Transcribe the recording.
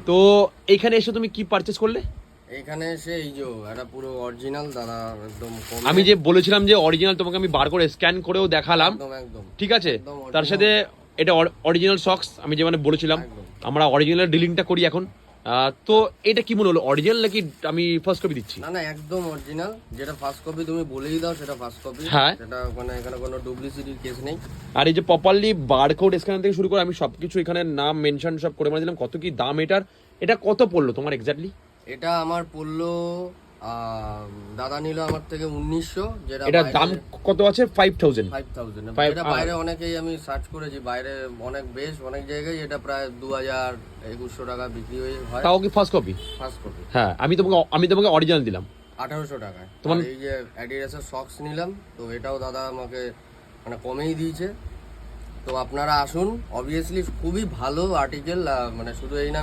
তো এখানে এসে তুমি কি পারচেজ করলে? এখানে এসে এই যে এটা পুরো অরিজিনাল দাদা, একদম কমে। আমি যে বলেছিলাম যে অরিজিনাল, তোমাকে আমি বার করে স্ক্যান করেও দেখালাম, একদম একদম ঠিক আছে? একদম তার original। সাথে এটা অরিজিনাল সক্স, আমি যে মানে বলেছিলাম একদম। আমরা অরিজিনাল ডিলিংটা করি এখন। তো এটা কি মনে হলো, অরিজিনাল নাকি আমি ফার্স্ট কপি দিচ্ছি? না না, একদম অরিজিনাল। যেটা ফার্স্ট কপি তুমি বলেই দাও সেটা ফার্স্ট কপি। হ্যাঁ। সেটা মানে এখানে কোনো ডুপ্লিসিটির কেস নেই। আর এই যে প্রপারলি বারকোড স্ক্যানার থেকে শুরু করে আমি সবকিছু এখানে নাম মেনশন সব করে মানে দিলাম। কত কি দাম এটার? এটা কত পড়লো তোমার এক্স্যাক্টলি? এটা আমার পড়লো দাদা নিল আমার থেকে 1900। যেটা এটার দাম কত আছে? 5000। 5000। Five- এটা বাইরে অনেকেই আমি সার্চ করেছি, বাইরে অনেক বেশ অনেক জায়গায় এটা প্রায় 2000-2100 টাকা বিক্রি হয় তাও কি ফার্স্ট কপি? First copy. হ্যাঁ, আমি তোমাকে অরিজিনাল দিলাম 1800 টাকায়। তোমার- আর এই যে অ্যাডিডাসের সক্স নিলাম, তো এটাও দাদা আমাকে মানে কমেই দিয়েছে। তো আপনারা আসুন, অবভিয়াসলি খুবই ভালো আর্টিকেল, মানে শুধু এই না